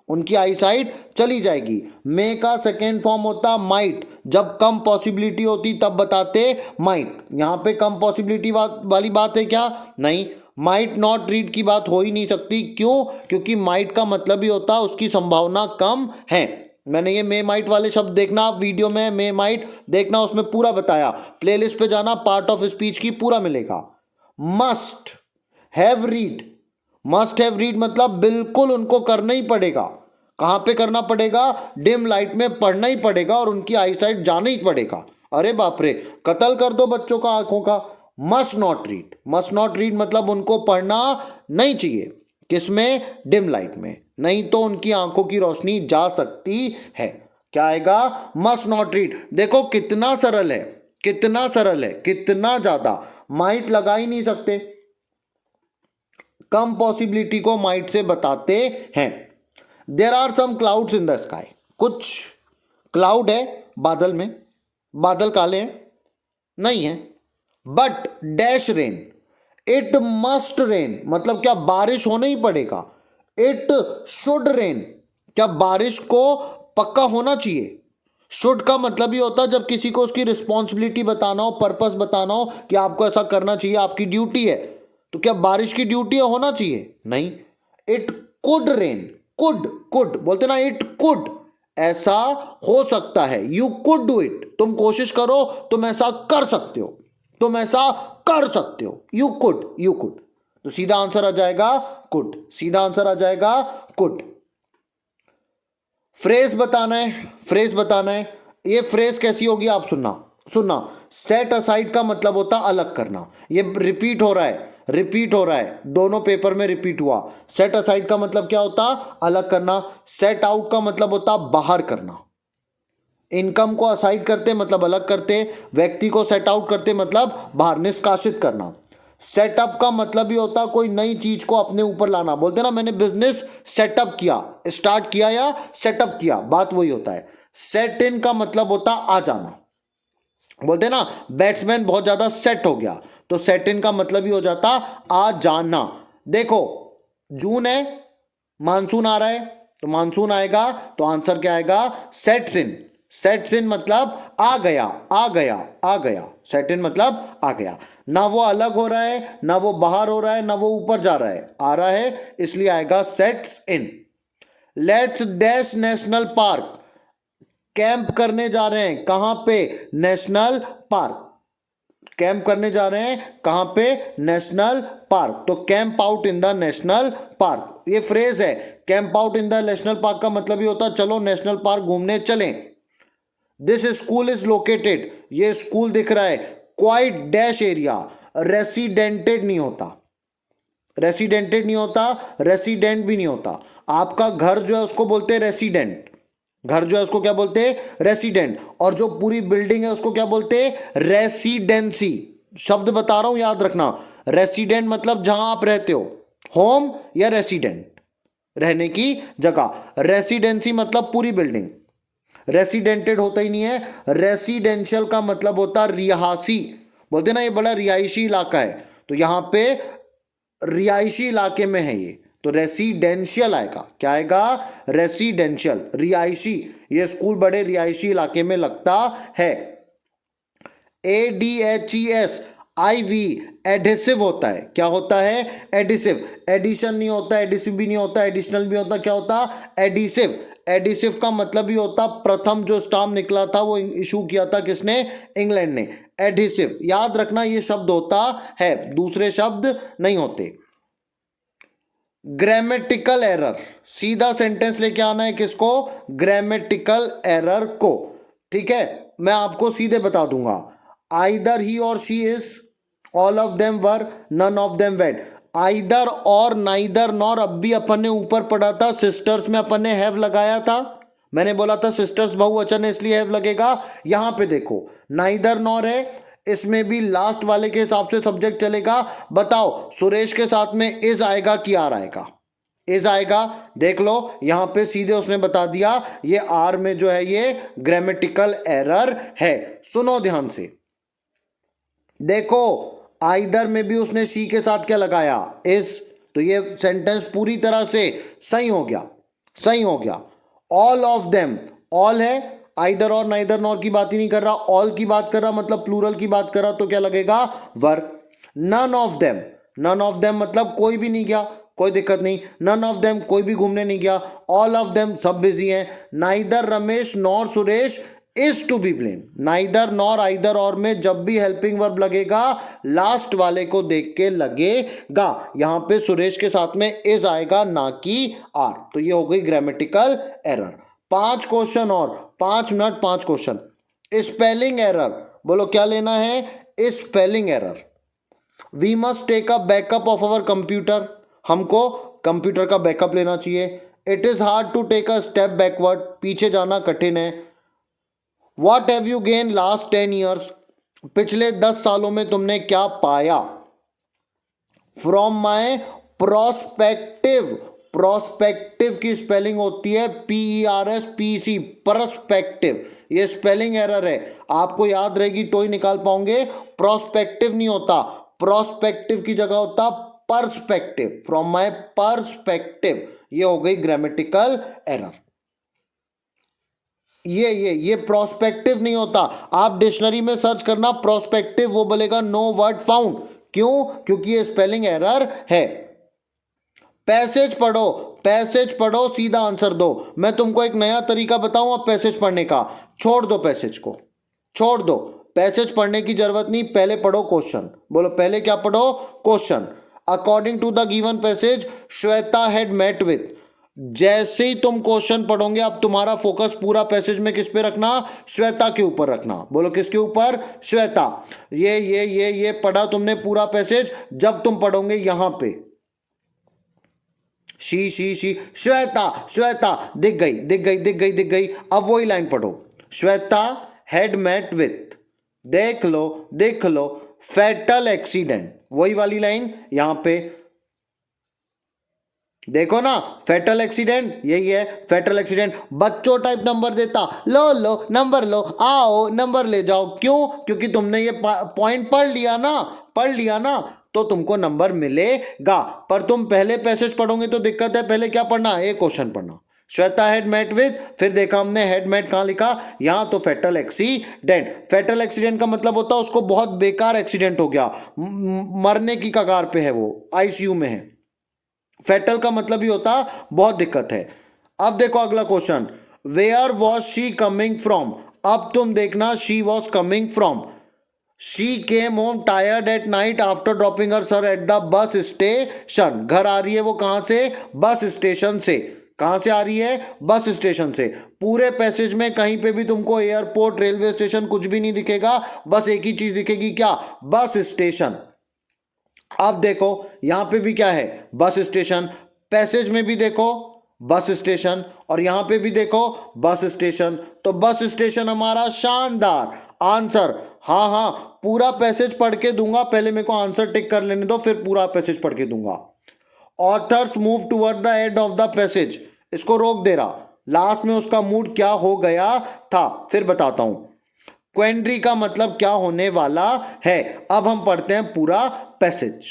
उनकी आई साइट चली जाएगी। मे का सेकेंड फॉर्म होता माइट, जब कम पॉसिबिलिटी होती तब बताते माइट। यहां पे कम पॉसिबिलिटी वाली बात है क्या? नहीं, माइट नॉट रीड की बात हो ही नहीं सकती। क्यों? क्योंकि माइट का मतलब ही होता है उसकी संभावना कम है। मैंने ये मे माइट वाले शब्द देखना, आप वीडियो में मे माइट देखना, उसमें पूरा बताया। प्लेलिस्ट पे जाना, पार्ट ऑफ स्पीच की पूरा मिलेगा। Must have read, must have read मतलब बिल्कुल उनको करना ही पड़ेगा। कहां पे करना पड़ेगा? डिम लाइट में पढ़ना ही पड़ेगा और उनकी आई साइट जाना ही पड़ेगा। अरे बाप रे, कत्ल कर दो बच्चों का आंखों का। Must not read, must not read मतलब उनको पढ़ना नहीं चाहिए। किसमें? डिम लाइट में, नहीं तो उनकी आंखों की रोशनी जा सकती है। क्या आएगा? Must not read. देखो कितना सरल है, कितना सरल है, कितना ज्यादा। माइट लगा ही नहीं सकते, कम पॉसिबिलिटी को माइट से बताते हैं। There are some clouds in the sky, कुछ क्लाउड है बादल में, बादल काले हैं नहीं है। But dash rain, it must rain मतलब क्या? बारिश होना ही पड़ेगा। इट शुड रेन, क्या बारिश को पक्का होना चाहिए। शुड का मतलब ही होता है जब किसी को उसकी रिस्पॉन्सिबिलिटी बताना हो, पर्पस बताना हो कि आपको ऐसा करना चाहिए, आपकी ड्यूटी है। तो क्या बारिश की ड्यूटी होना चाहिए? नहीं। It could rain, could, could बोलते ना, इट कुड, ऐसा हो सकता है। यू कुड डू इट, तुम कोशिश करो, तुम ऐसा कर सकते हो, तुम ऐसा कर सकते हो। यू कुड, यू कुड, तो सीधा आंसर आ जाएगा कुड, सीधा आंसर आ जाएगा कुड। फ्रेज बताना है, फ्रेज बताना है। ये फ्रेज कैसी होगी आप सुनना, सुनना। सेट असाइड का मतलब होता अलग करना। ये रिपीट हो रहा है, रिपीट हो रहा है, दोनों पेपर में रिपीट हुआ। सेट असाइड का मतलब क्या होता? अलग करना। सेट आउट का मतलब होता बाहर करना। इनकम को असाइड करते मतलब अलग करते, व्यक्ति को सेट आउट करते मतलब बाहर, निष्कासित करना। सेटअप का मतलब ही होता कोई नई चीज को अपने ऊपर लाना। बोलते ना मैंने बिजनेस सेटअप किया, स्टार्ट किया या सेटअप किया, बात वही होता है। सेट इन का मतलब होता आ जाना। बोलते ना बैट्समैन बहुत ज्यादा सेट हो गया, तो सेट इन का मतलब ही हो जाता आ जाना। देखो जून है, मानसून आ रहा है, तो मानसून आएगा तो आंसर क्या आएगा? Sets in. सेट्स इन मतलब आ गया, आ गया, आ गया। सेट इन मतलब आ गया। ना वो अलग हो रहा है, ना वो बाहर हो रहा है, ना वो ऊपर जा रहा है, आ रहा है, इसलिए आएगा sets in. Let's dash national park, camp करने जा रहे हैं, कहां पे? National park. कैंप करने जा रहे हैं कहां पे? नेशनल पार्क, तो camp out in the national park. ये फ्रेज है, camp out in the national park का मतलब ही होता चलो नेशनल पार्क घूमने चलें। दिस स्कूल इज लोकेटेड, ये स्कूल दिख रहा है क्वाइट डैश एरिया, रेसिडेंटेड नहीं होता, रेसिडेंटेड नहीं होता, रेसिडेंट भी नहीं होता। आपका घर जो है उसको बोलते हैं रेसिडेंट, घर जो है उसको क्या बोलते हैं? रेसिडेंट। और जो पूरी बिल्डिंग है उसको क्या बोलते हैं? रेसिडेंसी। शब्द बता रहा हूं, याद रखना। रेसिडेंट मतलब जहां आप रहते हो, होम या रेसिडेंट, रहने की जगह। रेसिडेंसी मतलब पूरी बिल्डिंग। रेसिडेंटेड होता ही नहीं है। रेसिडेंशियल का मतलब होता रिहासी। बोलते ना ये बड़ा रिहायशी इलाका है, तो यहां पे रिहायशी इलाके में है ये, तो रेसिडेंशियल आएगा। क्या आएगा? रेसिडेंशियल, रिहायशी। ये स्कूल बड़े रिहायशी इलाके में लगता है। ADHES IV एडहेसिव होता है। क्या होता है? एडिसिव। एडिशन नहीं होता, एडिसिव भी नहीं होता, एडिशनल भी होता, क्या होता? एडिसिव। एडिसिव का मतलब ही होता प्रथम जो स्टाम्प निकला था वो इशू किया था किसने? इंग्लैंड ने। एडिसिव याद रखना, ये शब्द होता है, दूसरे शब्द नहीं होते। ग्रामेटिकल एरर, सीधा सेंटेंस लेके आना है किसको? ग्रामेटिकल एरर को। ठीक है, मैं आपको सीधे बता दूंगा। Either he or she is, all of them were, none of them wed. Either or, neither nor, अब भी अपन ने ऊपर पढ़ा था, सिस्टर्स में अपन ने हैव लगाया था। मैंने बोला था सिस्टर्स बहुवचन है इसलिए हैव लगेगा। यहां पे देखो नाइदर नॉर है, इसमें भी लास्ट वाले के हिसाब से सब्जेक्ट चलेगा। बताओ सुरेश के साथ में इज आएगा कि आर आएगा? इज आएगा। देख लो यहां पे सीधे उसने बता दिया ये आर में जो है ये ग्रामेटिकल एरर है। सुनो ध्यान से, देखो आइदर में भी उसने शी के साथ क्या लगाया? इज, तो ये सेंटेंस पूरी तरह से सही हो गया, सही हो गया। ऑल ऑफ देम, ऑल है, आइदर और नाइदर नॉर की बात ही नहीं कर रहा, ऑल की बात कर रहा, मतलब प्लूरल की बात कर रहा, तो क्या लगेगा वर। None of them, none of them मतलब कोई भी नहीं गया, कोई दिक्कत नहीं। नन ऑफ देम कोई भी घूमने नहीं गया। ऑल ऑफ देम सब बिजी हैं। Neither Ramesh nor Suresh is to be blame. Neither nor either or में जब भी हेल्पिंग वर्ब लगेगा लास्ट वाले को देख के लगेगा। यहां पे सुरेश के साथ में इज आएगा ना कि आर, तो ये हो गई ग्रामेटिकल एरर। 5 क्वेश्चन और 5 मिनट 5 क्वेश्चन। स्पेलिंग एरर, बोलो क्या लेना है? Spelling error. We must take a backup of our computer, हमको कंप्यूटर का बैकअप लेना चाहिए। It is hard to take a step backward, पीछे जाना कठिन है। What have you gain last 10 years, पिछले 10 सालों में तुमने क्या पाया। फ्रॉम माई प्रोस्पेक्टिव, प्रोस्पेक्टिव की स्पेलिंग होती है PERSPC, परस्पेक्टिव। ये स्पेलिंग एरर है, आपको याद रहेगी तो ही निकाल पाओगे। प्रोस्पेक्टिव नहीं होता, प्रोस्पेक्टिव की जगह होता पर्सपेक्टिव। फ्रॉम माई पर्सपेक्टिव, ये हो गई ग्रामेटिकल एरर। ये प्रोस्पेक्टिव नहीं होता। आप डिक्शनरी में सर्च करना प्रोस्पेक्टिव, वो बोलेगा नो वर्ड फाउंड। क्यों? क्योंकि ये स्पेलिंग एरर है। पैसेज पढ़ो, पैसेज पढ़ो, सीधा आंसर दो। मैं तुमको एक नया तरीका बताऊं अब पैसेज पढ़ने का। छोड़ दो पैसेज को, छोड़ दो, पैसेज पढ़ने की जरूरत नहीं, पहले पढ़ो क्वेश्चन। बोलो पहले क्या पढ़ो? Question. According to the given passage Shweta had met with. जैसे ही तुम क्वेश्चन पढ़ोगे अब तुम्हारा फोकस पूरा पैसेज में किस पे रखना? श्वेता के ऊपर रखना। बोलो किसके ऊपर? श्वेता। ये पढ़ा तुमने पूरा पैसेज, जब तुम पढ़ोगे यहां पे शी श्वेता, श्वेता दिख गई, दिख गई, दिख गई, दिख गई। अब वही लाइन पढ़ो, श्वेता हैड मेट विथ, देख लो, देख लो, फैटल एक्सीडेंट, वही वाली लाइन यहां पे देखो ना, फैटल एक्सीडेंट यही है। फैटल एक्सीडेंट बच्चों टाइप नंबर देता, लो लो नंबर लो, आओ नंबर ले जाओ। क्यों? क्योंकि तुमने ये पॉइंट पढ़ लिया ना, पढ़ लिया ना, तो तुमको नंबर मिलेगा। पर तुम पहले पैसेज पढ़ोगे तो दिक्कत है। पहले क्या पढ़ना है? क्वेश्चन पढ़ना। श्वेता हेड मेट विद, फिर देखा हमने हेड मेट कहां लिखा? यहां। तो फैटल एक्सीडेंट, फैटल एक्सीडेंट का मतलब होता है उसको बहुत बेकार एक्सीडेंट हो गया, मरने की कगार पे है, वो आईसीयू में है। फैटल का मतलब ही होता बहुत दिक्कत है। अब देखो अगला question, where was she coming from. अब तुम देखना, she was coming from. She came home tired at night after dropping her sir at the bus station. घर आ रही है वो कहां से? बस स्टेशन से। कहां से आ रही है? बस स्टेशन से। पूरे पैसेज में कहीं पे भी तुमको एयरपोर्ट, रेलवे स्टेशन कुछ भी नहीं दिखेगा, बस एक ही चीज दिखेगी, क्या? Bus station. अब देखो यहां पे भी क्या है? Bus station. पैसेज में भी देखो बस स्टेशन, और यहां पे भी देखो बस स्टेशन। तो बस स्टेशन हमारा शानदार आंसर। हाँ हाँ, पूरा पैसेज पढ़ के दूंगा, पहले मेरे को आंसर टिक कर लेने दो, फिर पूरा पैसेज पढ़ के दूंगा। Authors move toward the end of the passage, इसको रोक दे रहा, लास्ट में उसका मूड क्या हो गया था, फिर बताता हूं। क्वेंड्री का मतलब क्या होने वाला है। अब हम पढ़ते हैं पूरा passage.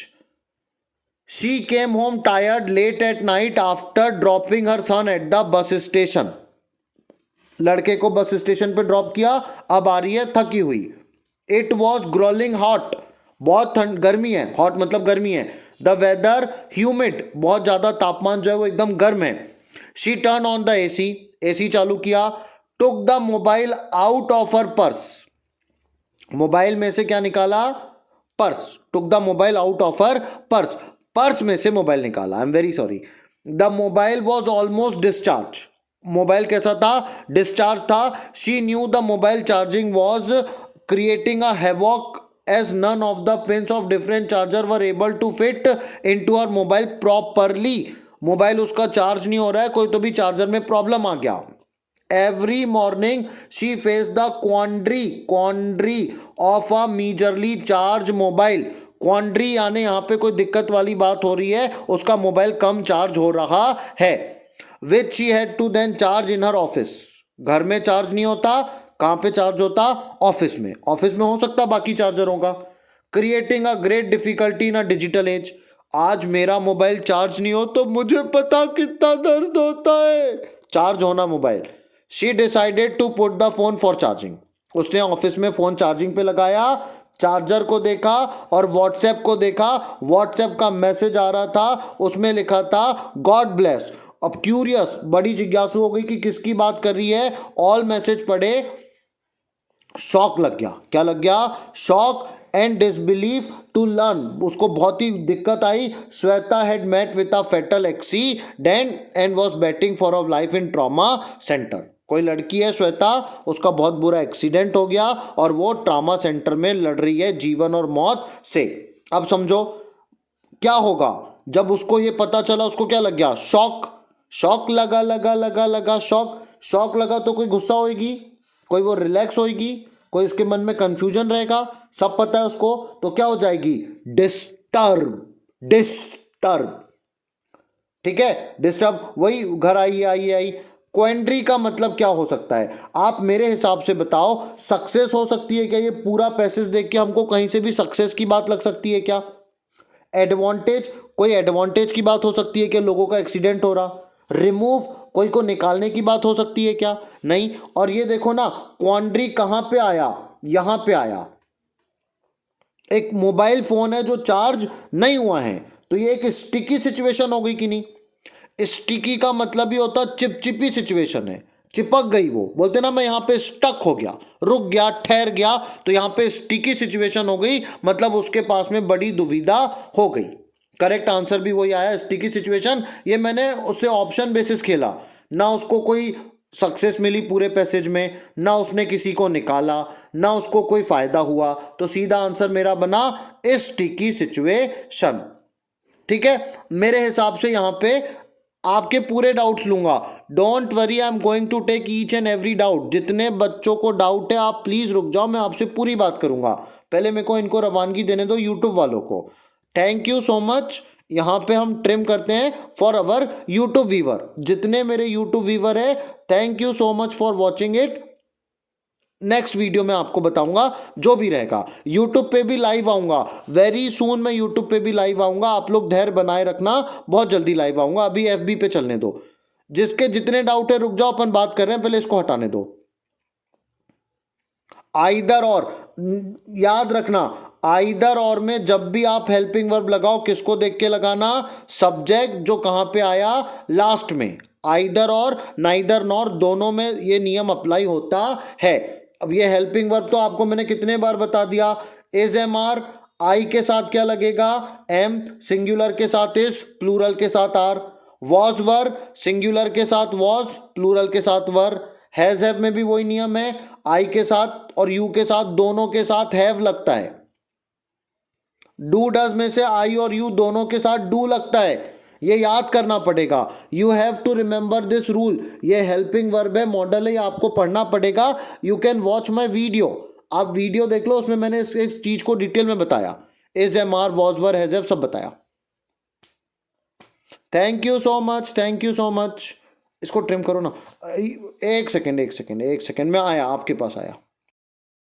She came home tired late at night after dropping her son at the bus station. लड़के को बस स्टेशन पे ड्रॉप किया, अब आ रही है थकी हुई। इट वॉज ग्रोलिंग हॉट, बहुत ठंड, गर्मी है, हॉट मतलब गर्मी है। द वेदर ह्यूमिड, बहुत ज्यादा तापमान जो है वो एकदम गर्म है। She turn on the AC, AC चालू किया। Took the mobile out of her purse, mobile में से क्या निकाला? Purse. Took the mobile out of her purse, purse में से मोबाइल निकाला। I am very sorry. The mobile was almost discharge, mobile कैसा था? डिस्चार्ज था। She knew the mobile charging was creating a havoc as none of the pins of different charger were able to fit into her mobile properly। Mobile उसका charge नहीं हो रहा है, कोई तो भी चार्जर में प्रॉब्लम आ गया। Every morning she faced the quandary of a meagerly charged mobile। क्वांड्री यानी यहाँ पे कोई दिक्कत वाली बात हो रही है, उसका मोबाइल कम चार्ज हो रहा है। Which she had to then charge in her office। घर में चार्ज नहीं होता, कहां पे चार्ज होता? ऑफिस में। ऑफिस में हो सकता बाकी चार्जरों का। Creating a great difficulty in a digital age. आज मेरा मोबाइल चार्ज नहीं हो तो मुझे पता कितना दर्द होता है। चार्ज होना mobile. She decided to put the phone for charging. उसने ऑफिस में फोन चार्जिंग पे लगाया, चार्जर को देखा और व्हाट्सएप को देखा। व्हाट्सएप का मैसेज आ रहा था, उसमें लिखा था गॉड ब्लेस। अब क्यूरियस, बड़ी जिज्ञासु हो गई कि किसकी बात कर रही है। ऑल मैसेज पढ़े, शॉक लग गया। क्या लग गया? Shock and disbelief to learn. उसको बहुत ही दिक्कत आई। Shweta had met with a fatal accident and was batting for a life in trauma centre. कोई लड़की है श्वेता, उसका बहुत बुरा एक्सीडेंट हो गया और वो ट्रॉमा सेंटर में लड़ रही है जीवन और मौत से। अब समझो क्या होगा जब उसको ये पता चला। उसको क्या लग गया? शॉक। शॉक लगा शॉक लगा तो कोई गुस्सा होगी, कोई वो रिलैक्स होगी, कोई उसके मन में कंफ्यूजन रहेगा, सब पता है उसको, तो क्या हो जाएगी? डिस्टर्ब। ठीक है, डिस्टर्ब। वही घर आई। क्वेंड्री का मतलब क्या हो सकता है? आप मेरे हिसाब से बताओ। सक्सेस हो सकती है क्या? ये पूरा पैसेज देख के हमको कहीं से भी सक्सेस की बात लग सकती है क्या? एडवांटेज, कोई एडवांटेज की बात हो सकती है कि लोगों का एक्सीडेंट हो रहा। रिमूव, कोई को निकालने की बात हो सकती है क्या? नहीं। और ये देखो ना, क्वांड्री कहां पे आया? यहां पे आया। एक मोबाइल फोन है जो चार्ज नहीं हुआ है, तो ये एक स्टिकी सिचुएशन हो गई कि नहीं? स्टिकी का मतलब ही होता चिपचिपी सिचुएशन है, चिपक गई। वो बोलते ना मैं यहां पे स्टक हो गया, रुक गया, ठहर गया, तो यहां पे स्टिकी सिचुएशन हो गई, मतलब उसके पास में बड़ी दुविधा हो गई। करेक्ट आंसर भी वही आया, स्टिकी सिचुएशन। ये मैंने उससे ऑप्शन बेसिस खेला ना, उसको कोई सक्सेस मिली पूरे पैसेज में, ना उसने किसी को निकाला, ना उसको कोई फायदा हुआ, तो सीधा आंसर मेरा बना स्टिकी सिचुएशन। ठीक है, मेरे हिसाब से यहां पे आपके पूरे डाउट्स लूंगा। Don't worry, I am going to take each and every doubt. जितने बच्चों को डाउट है आप प्लीज रुक जाओ, मैं आपसे पूरी बात करूंगा। पहले मेरे को इनको रवानगी देने दो यूट्यूब वालों को। Thank you so much. यहाँ पे हम ट्रिम करते हैं फॉर अवर यूट्यूब व्यूवर। जितने मेरे यूट्यूब व्यूवर है, thank you so much for watching it. Next video में आपको बताऊंगा जो भी रहेगा। यूट्यूब पे भी लाइव आऊंगा वेरी सून। मैं यूट्यूब पे भी लाइव आऊंगा, आप लोग धैर्य बनाए रखना, बहुत जल्दी लाइव आऊंगा। अभी एफबी पे चलने दो। जिसके जितने डाउट है रुक जाओ, अपन बात कर रहे हैं, पहले इसको हटाने दो। आइदर और, याद रखना, आइदर और में जब भी आप हेल्पिंग वर्ब लगाओ, किसको देख के लगाना? सब्जेक्ट जो कहां पे आया? लास्ट में। आइदर और, नाइदर नॉर, दोनों में ये नियम अप्लाई होता है। अब ये हेल्पिंग वर्ब तो आपको मैंने कितने बार बता दिया। इज एम आर, आई के साथ क्या लगेगा? एम, सिंगुलर के साथ इज, प्लूरल के साथ आर। वॉज वर, सिंगुलर के साथ वॉज, प्लूरल के साथ वर। हैज हैव में भी वही नियम है, आई के साथ और यू के साथ, दोनों के साथ हैव लगता है। डू डज में से आई और यू दोनों के साथ डू लगता है, ये याद करना पड़ेगा। You have to remember this rule. ये हेल्पिंग वर्ब है, मॉडल है, ये आपको पढ़ना पड़ेगा। You can watch my video, आप वीडियो देख लो, उसमें मैंने इस चीज को डिटेल में बताया। Is am are, was were, has have सब बताया। Thank you so much, thank you so much. इसको ट्रिम करो ना। एक सेकेंड मैं आया, आपके पास आया।